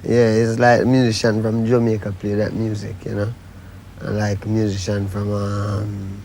Yeah, it's like a musician from Jamaica play that music, you know? And like a musician from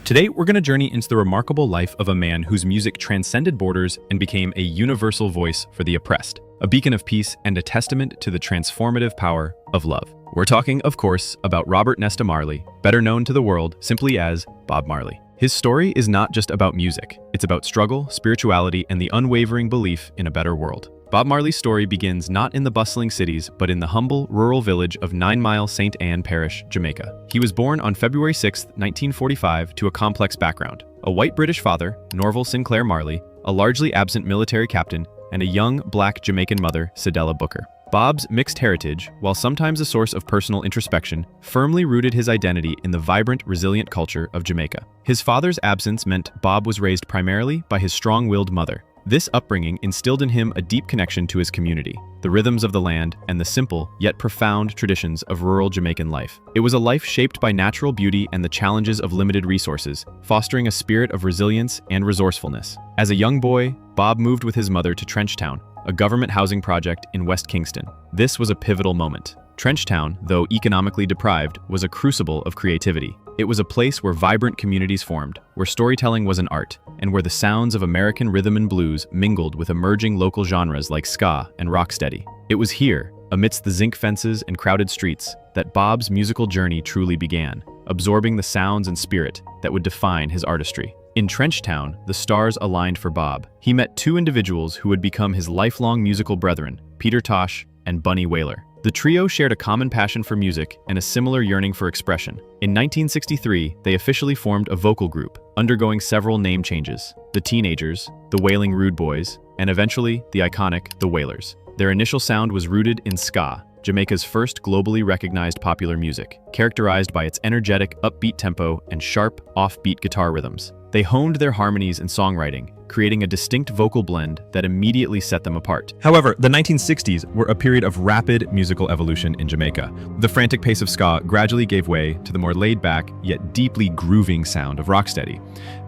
Today, we're going to journey into the remarkable life of a man whose music transcended borders and became a universal voice for the oppressed, a beacon of peace and a testament to the transformative power of love. We're talking, of course, about Robert Nesta Marley, better known to the world simply as Bob Marley. His story is not just about music, it's about struggle, spirituality, and the unwavering belief in a better world. Bob Marley's story begins not in the bustling cities, but in the humble, rural village of 9 Mile St. Anne Parish, Jamaica. He was born on February 6, 1945, to a complex background. A white British father, Norval Sinclair Marley, a largely absent military captain, and a young, black Jamaican mother, Cedella Booker. Bob's mixed heritage, while sometimes a source of personal introspection, firmly rooted his identity in the vibrant, resilient culture of Jamaica. His father's absence meant Bob was raised primarily by his strong-willed mother. This upbringing instilled in him a deep connection to his community, the rhythms of the land, and the simple, yet profound traditions of rural Jamaican life. It was a life shaped by natural beauty and the challenges of limited resources, fostering a spirit of resilience and resourcefulness. As a young boy, Bob moved with his mother to Trenchtown, a government housing project in West Kingston. This was a pivotal moment. Trenchtown, though economically deprived, was a crucible of creativity. It was a place where vibrant communities formed, where storytelling was an art, and where the sounds of American rhythm and blues mingled with emerging local genres like ska and rocksteady. It was here, amidst the zinc fences and crowded streets, that Bob's musical journey truly began, absorbing the sounds and spirit that would define his artistry. In Trenchtown, the stars aligned for Bob. He met two individuals who would become his lifelong musical brethren, Peter Tosh and Bunny Wailer. The trio shared a common passion for music and a similar yearning for expression. In 1963, they officially formed a vocal group, undergoing several name changes: the Teenagers, the Wailing Rude Boys, and eventually the iconic The Wailers. Their initial sound was rooted in ska, Jamaica's first globally recognized popular music, characterized by its energetic, upbeat tempo and sharp, offbeat guitar rhythms. They honed their harmonies and songwriting, creating a distinct vocal blend that immediately set them apart. However, the 1960s were a period of rapid musical evolution in Jamaica. The frantic pace of ska gradually gave way to the more laid-back, yet deeply grooving sound of Rocksteady.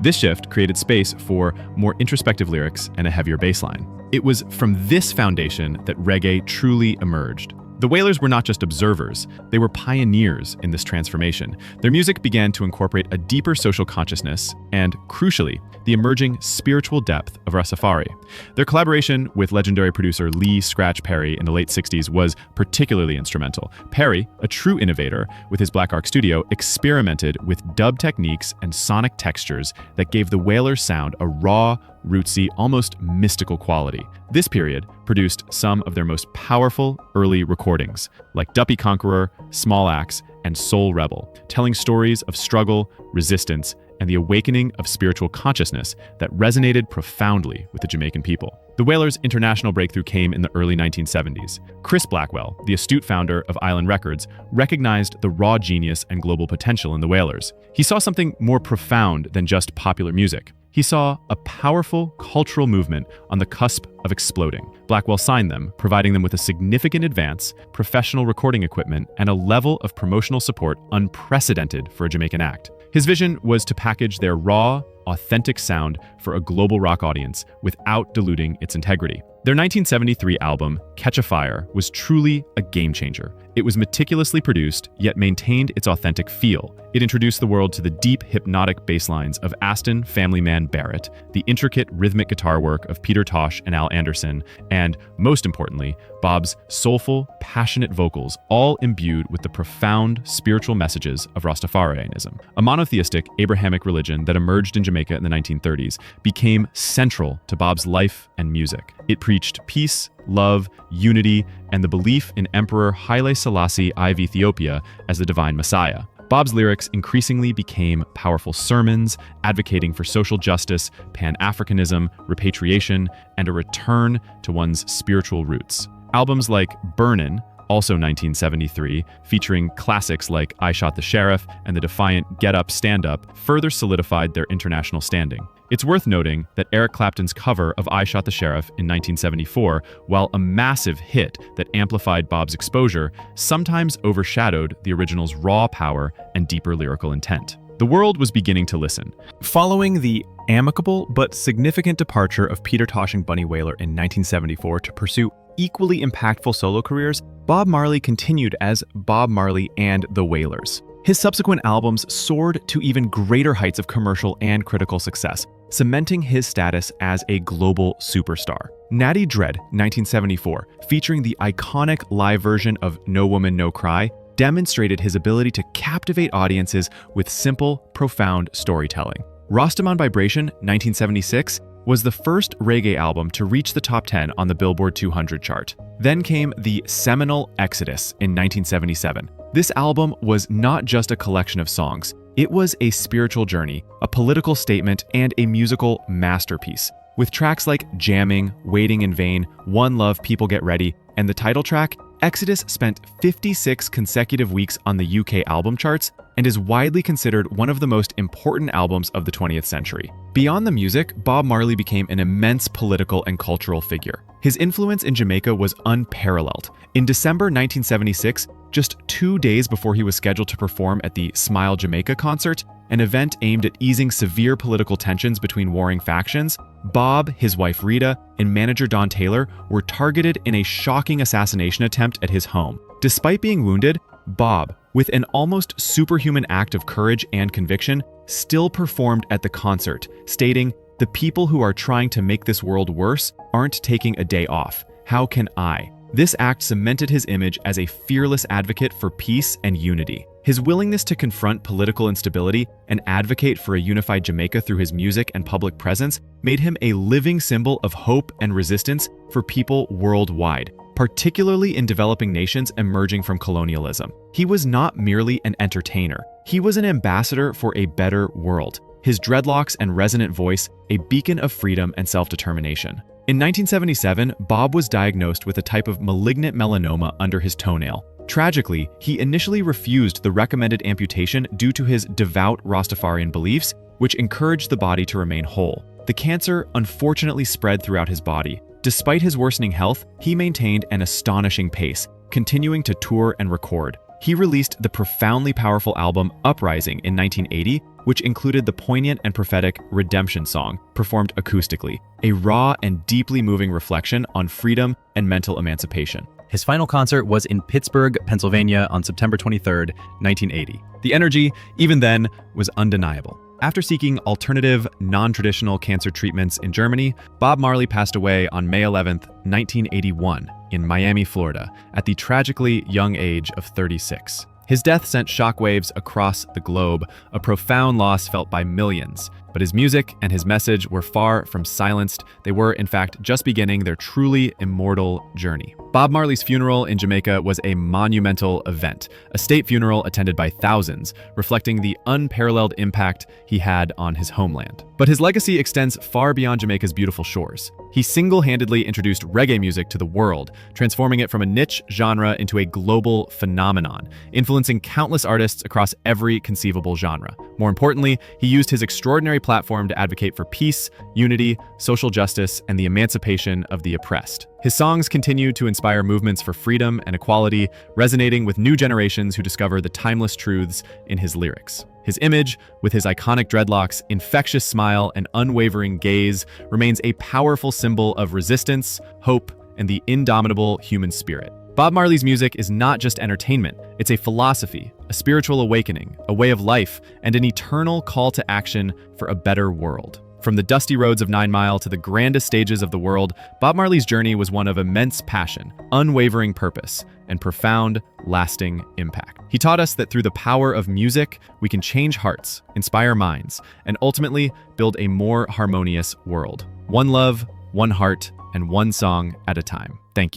This shift created space for more introspective lyrics and a heavier bass line. It was from this foundation that reggae truly emerged. The Wailers were not just observers, they were pioneers in this transformation. Their music began to incorporate a deeper social consciousness and, crucially, the emerging spiritual depth of Rastafari. Their collaboration with legendary producer Lee Scratch Perry in the late 60s was particularly instrumental. Perry, a true innovator with his Black Ark Studio, experimented with dub techniques and sonic textures that gave the Wailers sound a raw, rootsy, almost mystical quality. This period produced some of their most powerful early recordings, like Duppy Conqueror, Small Axe, and Soul Rebel, telling stories of struggle, resistance, and the awakening of spiritual consciousness that resonated profoundly with the Jamaican people. The Wailers' international breakthrough came in the early 1970s. Chris Blackwell, the astute founder of Island Records, recognized the raw genius and global potential in the Wailers. He saw something more profound than just popular music. He saw a powerful cultural movement on the cusp of exploding. Blackwell signed them, providing them with a significant advance, professional recording equipment, and a level of promotional support unprecedented for a Jamaican act. His vision was to package their raw, authentic sound for a global rock audience without diluting its integrity. Their 1973 album, Catch a Fire, was truly a game changer. It was meticulously produced, yet maintained its authentic feel. It introduced the world to the deep, hypnotic bass lines of Aston Family Man Barrett, the intricate rhythmic guitar work of Peter Tosh and Al Anderson, and, most importantly, Bob's soulful, passionate vocals, all imbued with the profound spiritual messages of Rastafarianism. A monotheistic Abrahamic religion that emerged in Jamaica in the 1930s became central to Bob's life and music. It preached peace, love, unity, and the belief in Emperor Haile Selassie IV Ethiopia as the divine Messiah. Bob's lyrics increasingly became powerful sermons, advocating for social justice, Pan-Africanism, repatriation, and a return to one's spiritual roots. Albums like Burnin, also 1973, featuring classics like I Shot the Sheriff and the defiant Get Up, Stand Up, further solidified their international standing. It's worth noting that Eric Clapton's cover of I Shot the Sheriff in 1974, while a massive hit that amplified Bob's exposure, sometimes overshadowed the original's raw power and deeper lyrical intent. The world was beginning to listen. Following the amicable but significant departure of Peter Tosh and Bunny Wailer in 1974 to pursue equally impactful solo careers, Bob Marley continued as Bob Marley and the Wailers. His subsequent albums soared to even greater heights of commercial and critical success, cementing his status as a global superstar. Natty Dread, 1974, featuring the iconic live version of No Woman, No Cry, demonstrated his ability to captivate audiences with simple, profound storytelling. Rastaman Vibration, 1976, was the first reggae album to reach the top 10 on the Billboard 200 chart. Then came the Seminal Exodus in 1977. This album was not just a collection of songs. It was a spiritual journey, a political statement, and a musical masterpiece. With tracks like Jamming, Waiting in Vain, One Love, People Get Ready, and the title track, Exodus spent 56 consecutive weeks on the UK album charts and is widely considered one of the most important albums of the 20th century. Beyond the music, Bob Marley became an immense political and cultural figure. His influence in Jamaica was unparalleled. In December 1976, just 2 days before he was scheduled to perform at the Smile Jamaica concert, an event aimed at easing severe political tensions between warring factions, Bob, his wife Rita, and manager Don Taylor were targeted in a shocking assassination attempt at his home. Despite being wounded, Bob, with an almost superhuman act of courage and conviction, still performed at the concert, stating, "The people who are trying to make this world worse aren't taking a day off. How can I?" This act cemented his image as a fearless advocate for peace and unity. His willingness to confront political instability and advocate for a unified Jamaica through his music and public presence made him a living symbol of hope and resistance for people worldwide, particularly in developing nations emerging from colonialism. He was not merely an entertainer. He was an ambassador for a better world. His dreadlocks and resonant voice, a beacon of freedom and self-determination. In 1977, Bob was diagnosed with a type of malignant melanoma under his toenail. Tragically, he initially refused the recommended amputation due to his devout Rastafarian beliefs, which encouraged the body to remain whole. The cancer unfortunately spread throughout his body. Despite his worsening health, he maintained an astonishing pace, continuing to tour and record. He released the profoundly powerful album Uprising in 1980, which included the poignant and prophetic Redemption song, performed acoustically, a raw and deeply moving reflection on freedom and mental emancipation. His final concert was in Pittsburgh, Pennsylvania on September 23, 1980. The energy, even then, was undeniable. After seeking alternative, non-traditional cancer treatments in Germany, Bob Marley passed away on May 11, 1981, in Miami, Florida, at the tragically young age of 36. His death sent shockwaves across the globe, a profound loss felt by millions. But his music and his message were far from silenced. They were, in fact, just beginning their truly immortal journey. Bob Marley's funeral in Jamaica was a monumental event, a state funeral attended by thousands, reflecting the unparalleled impact he had on his homeland. But his legacy extends far beyond Jamaica's beautiful shores. He single-handedly introduced reggae music to the world, transforming it from a niche genre into a global phenomenon, influencing countless artists across every conceivable genre. More importantly, he used his extraordinary platform to advocate for peace, unity, social justice, and the emancipation of the oppressed. His songs continue to inspire movements for freedom and equality, resonating with new generations who discover the timeless truths in his lyrics. His image, with his iconic dreadlocks, infectious smile, and unwavering gaze, remains a powerful symbol of resistance, hope, and the indomitable human spirit. Bob Marley's music is not just entertainment, it's a philosophy, a spiritual awakening, a way of life, and an eternal call to action for a better world. From the dusty roads of 9 Mile to the grandest stages of the world, Bob Marley's journey was one of immense passion, unwavering purpose, and profound, lasting impact. He taught us that through the power of music, we can change hearts, inspire minds, and ultimately build a more harmonious world. One love, one heart, and one song at a time. Thank you.